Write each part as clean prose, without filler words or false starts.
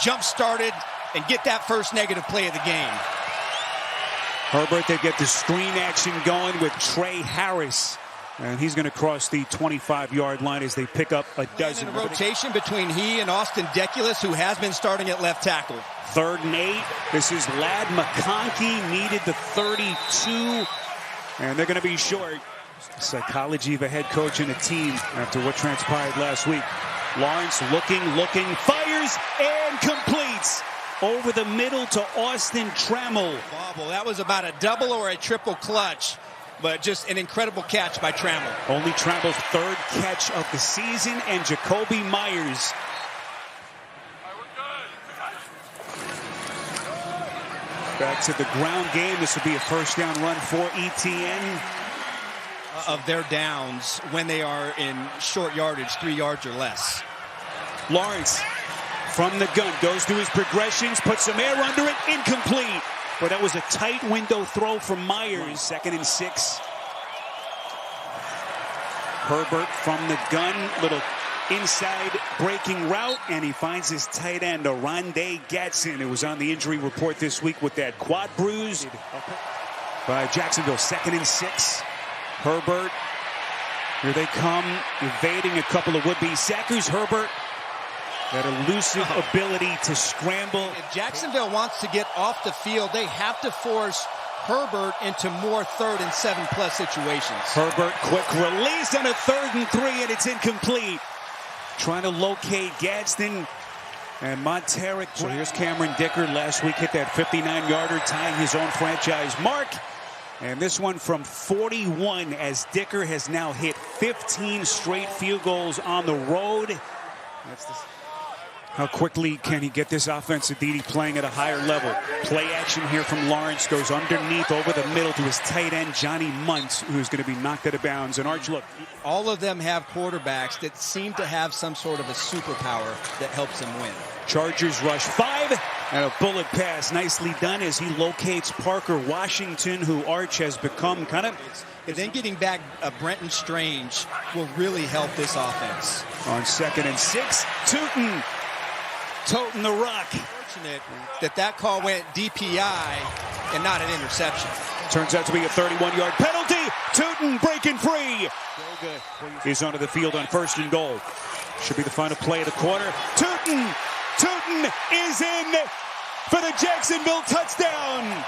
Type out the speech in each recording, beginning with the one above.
jump started and get that first negative play of the game. Herbert, they get the screen action going with Trey Harris. And he's going to cross the 25-yard line as they pick up a dozen. In a rotation between he and Austin Deculus, who has been starting at left tackle. 3rd and 8. This is Ladd McConkey, needed the 32. And they're going to be short. Psychology of a head coach and a team after what transpired last week. Lawrence looking, fires, and completes. Over the middle to Austin Trammell. That was about a double or a triple clutch. But just an incredible catch by Trammell. Only Trammell's 3rd catch of the season, and Jacoby Myers. Back to the ground game. This will be a first down run for ETN. Of their downs when they are in short yardage, 3 yards or less. Lawrence from the gun goes through his progressions, puts some air under it, incomplete. But that was a tight window throw from Myers. 2nd and 6. Herbert from the gun, little inside breaking route, and he finds his tight end, Oronde Gadsden. It was on the injury report this week with that quad bruise by Jacksonville. 2nd and 6. Herbert, here they come, evading a couple of would-be sackers. Herbert, that elusive ability to scramble. If Jacksonville wants to get off the field, they have to force Herbert into more 3rd and 7+ situations. Herbert, quick release on a 3rd and 3, and it's incomplete. Trying to locate Gadsden and Monteric. So here's Cameron Dicker. Last week hit that 59-yarder, tying his own franchise mark. And this one from 41, as Dicker has now hit 15 straight field goals on the road. How quickly can he get this offense, Aditi, playing at a higher level? Play action here from Lawrence, goes underneath over the middle to his tight end, Johnny Muntz, who's going to be knocked out of bounds. And Arch, look. All of them have quarterbacks that seem to have some sort of a superpower that helps them win. Chargers rush 5, and a bullet pass nicely done as he locates Parker Washington, who Arch has become kind of... And then getting back Brenton Strange will really help this offense. On 2nd and 6, Tootin toting the rock. Fortunate that call went DPI and not an interception. Turns out to be a 31-yard penalty. Tootin breaking free. He's onto the field on 1st and goal. Should be the final play of the quarter. Tootin is in for the Jacksonville touchdown.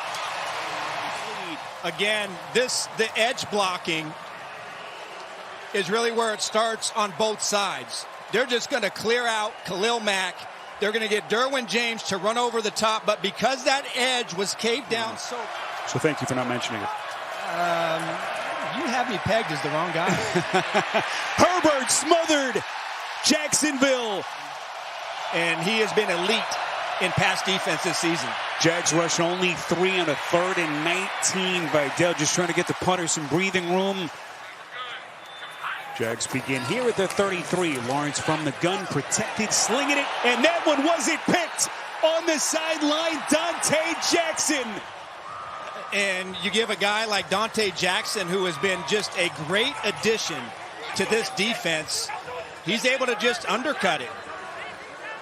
Again, the edge blocking is really where it starts on both sides. They're just going to clear out Khalil Mack. They're going to get Derwin James to run over the top, but because that edge was caved down so thank you for not mentioning it. You have me pegged as the wrong guy. Herbert smothered Jacksonville. And he has been elite in pass defense this season. Jags rush only 3 on a 3rd and 19. Vidal just trying to get the punter some breathing room. Jags begin here at the 33. Lawrence from the gun, protected, slinging it, and that one wasn't picked. On the sideline, Dante Jackson. And you give a guy like Dante Jackson, who has been just a great addition to this defense, he's able to just undercut it.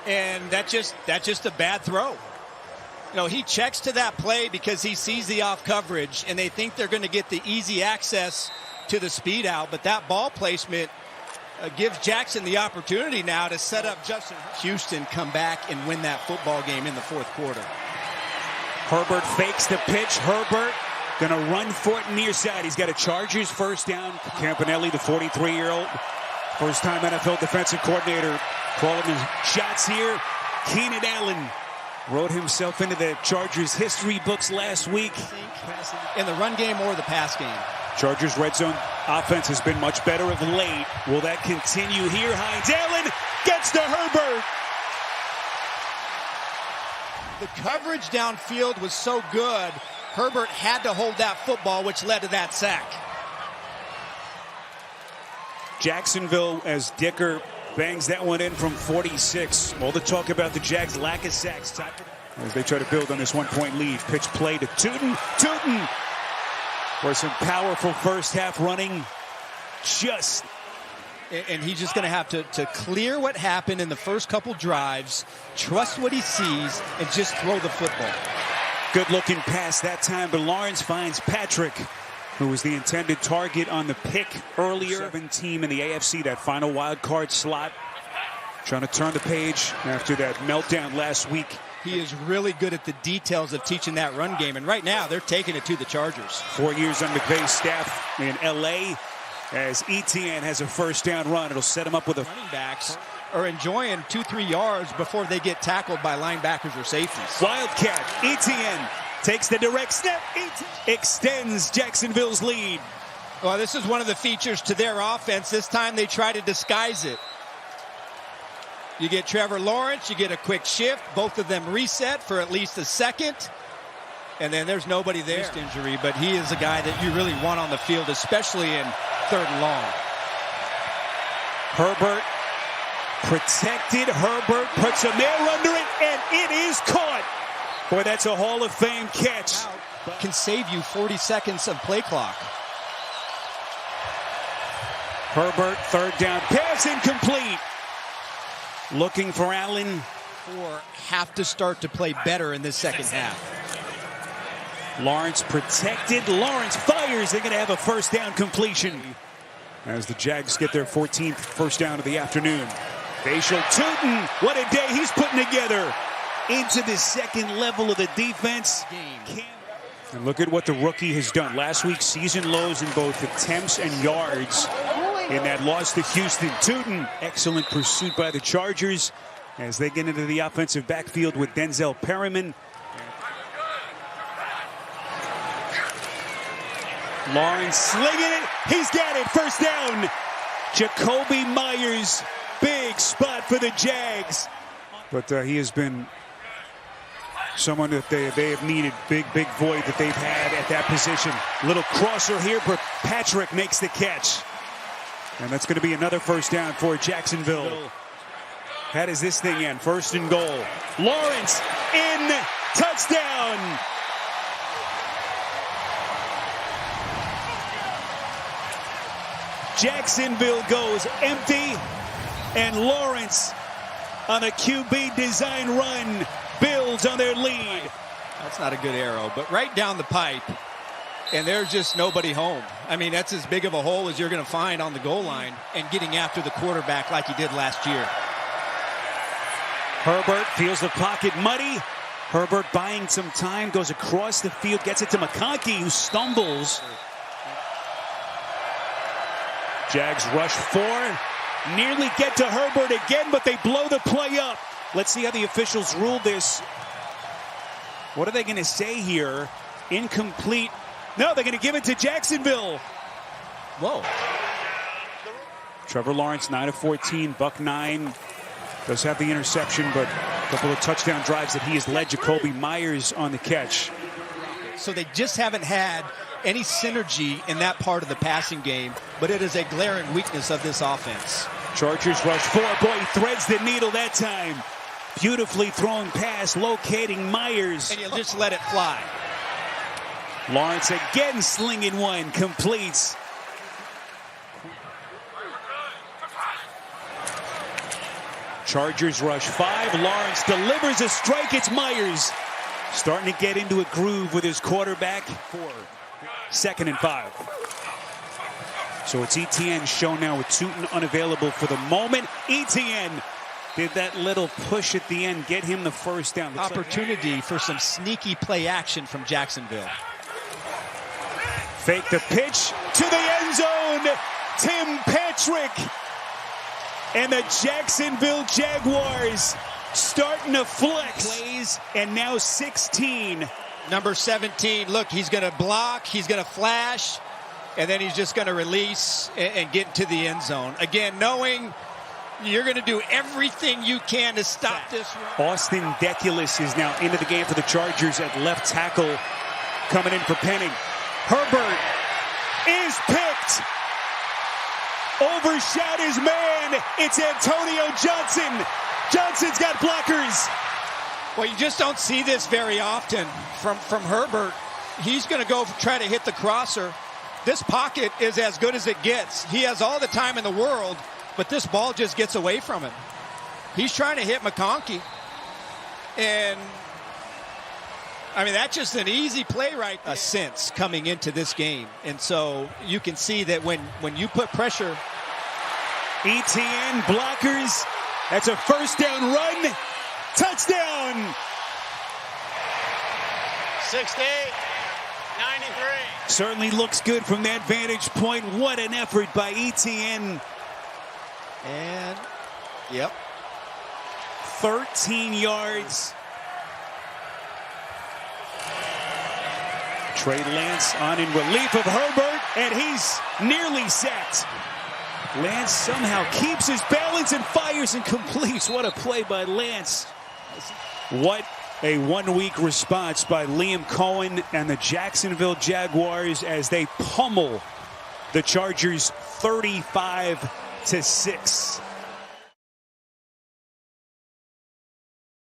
And that's just a bad throw. You know, he checks to that play because he sees the off coverage, and they think they're going to get the easy access to the speed out, but that ball placement gives Jackson the opportunity now to set up Justin Houston come back and win that football game in the 4th quarter. Herbert fakes the pitch. Herbert going to run for it near side. He's got a Chargers first down. Campanelli, the 43-year-old, first-time NFL defensive coordinator, calling the shots here. Keenan Allen wrote himself into the Chargers history books last week. In the run game or the pass game. Chargers red zone offense has been much better of late. Will that continue here? Hines Allen gets to Herbert. The coverage downfield was so good, Herbert had to hold that football, which led to that sack. Jacksonville, as Dicker bangs that one in from 46. All the talk about the Jags' lack of sacks as they try to build on this 1-point lead. Pitch play to Tootin. Tootin for some powerful first half running. Just And he's just going to have to clear what happened in the first couple drives, trust what he sees, and just throw the football. Good looking pass that time, but Lawrence finds Patrick, who was the intended target on the pick earlier. 7 team in the AFC, that final wild card slot. Trying to turn the page after that meltdown last week. He is really good at the details of teaching that run game, and right now they're taking it to the Chargers. 4 years on McVay's staff in L.A. as Etienne has a first down run. It'll set him up with a... Running backs are enjoying 2-3 yards before they get tackled by linebackers or safeties. Wildcat, Etienne takes the direct snap, extends Jacksonville's lead. Well, this is one of the features to their offense. This time they try to disguise it. You get Trevor Lawrence, you get a quick shift. Both of them reset for at least a second. And then there's nobody there. Injury, but he is a guy that you really want on the field, especially in 3rd and long. Herbert protected. Herbert puts a man under it, and it is caught. Boy, that's a Hall of Fame catch. Can save you 40 seconds of play clock. Herbert, 3rd down pass, incomplete. Looking for Allen. Have to start to play better in this second half. Lawrence protected. Lawrence fires. They're going to have a first down completion as the Jags get their 14th first down of the afternoon. Facial Tootin. What a day he's putting together into the second level of the defense. And look at what the rookie has done. Last week, season lows in both attempts and yards in that loss to Houston. Tootin, excellent pursuit by the Chargers as they get into the offensive backfield with Denzel Perryman. Lawrence slinging it. He's got it. First down. Jacoby Myers. Big spot for the Jags. But he has been someone that they have needed. Big void that they've had at that position. Little crosser here, but Patrick makes the catch. And that's going to be another first down for Jacksonville. How does this thing end? 1st and goal. Lawrence in. Touchdown. Jacksonville goes empty, and Lawrence on a QB design run builds on their lead. That's not a good arrow, but right down the pipe, and there's just nobody home. I mean, that's as big of a hole as you're going to find on the goal line and getting after the quarterback like he did last year. Herbert feels the pocket muddy. Herbert buying some time, goes across the field, gets it to McConkey, who stumbles. Jags rush 4, nearly get to Herbert again, but they blow the play up. Let's see how the officials rule this. What are they going to say here? Incomplete. No, they're going to give it to Jacksonville. Whoa. Trevor Lawrence, 9 of 14, buck 9. Does have the interception, but a couple of touchdown drives that he has led. Jacoby Myers on the catch. So they just haven't had any synergy in that part of the passing game, but it is a glaring weakness of this offense. Chargers rush 4. Boy, he threads the needle that time. Beautifully thrown pass, locating Myers. And you just let it fly. Lawrence again slinging one, completes. Chargers rush 5. Lawrence delivers a strike. It's Myers. Starting to get into a groove with his quarterback. 2nd and 5. So it's Etienne shown now with Tootin unavailable for the moment. Etienne did that little push at the end, get him the first down. Opportunity for some sneaky play action from Jacksonville. Fake the pitch to the end zone. Tim Patrick and the Jacksonville Jaguars starting to flex. Plays and now 16. Number 17, look, he's going to block, he's going to flash, and then he's just going to release and get into the end zone. Again, knowing you're going to do everything you can to stop this run. Austin Deculus is now into the game for the Chargers at left tackle, coming in for Penning. Herbert is picked. Overshot his man. It's Antonio Johnson. Johnson's got blockers. Well, you just don't see this very often from Herbert. He's going to go try to hit the crosser. This pocket is as good as it gets. He has all the time in the world but this ball just gets away from him. He's trying to hit McConkey, and I mean, that's just an easy play right there. Since coming into this game, and so you can see that when you put pressure. ETN blockers. That's a first down run. Touchdown. 68, 93. Certainly looks good from that vantage point. What an effort by ETN. And, yep. 13 yards. Trey Lance on in relief of Herbert, and he's nearly set. Lance somehow keeps his balance and fires and completes. What a play by Lance. What a one-week response by Liam Cohen and the Jacksonville Jaguars as they pummel the Chargers 35-6.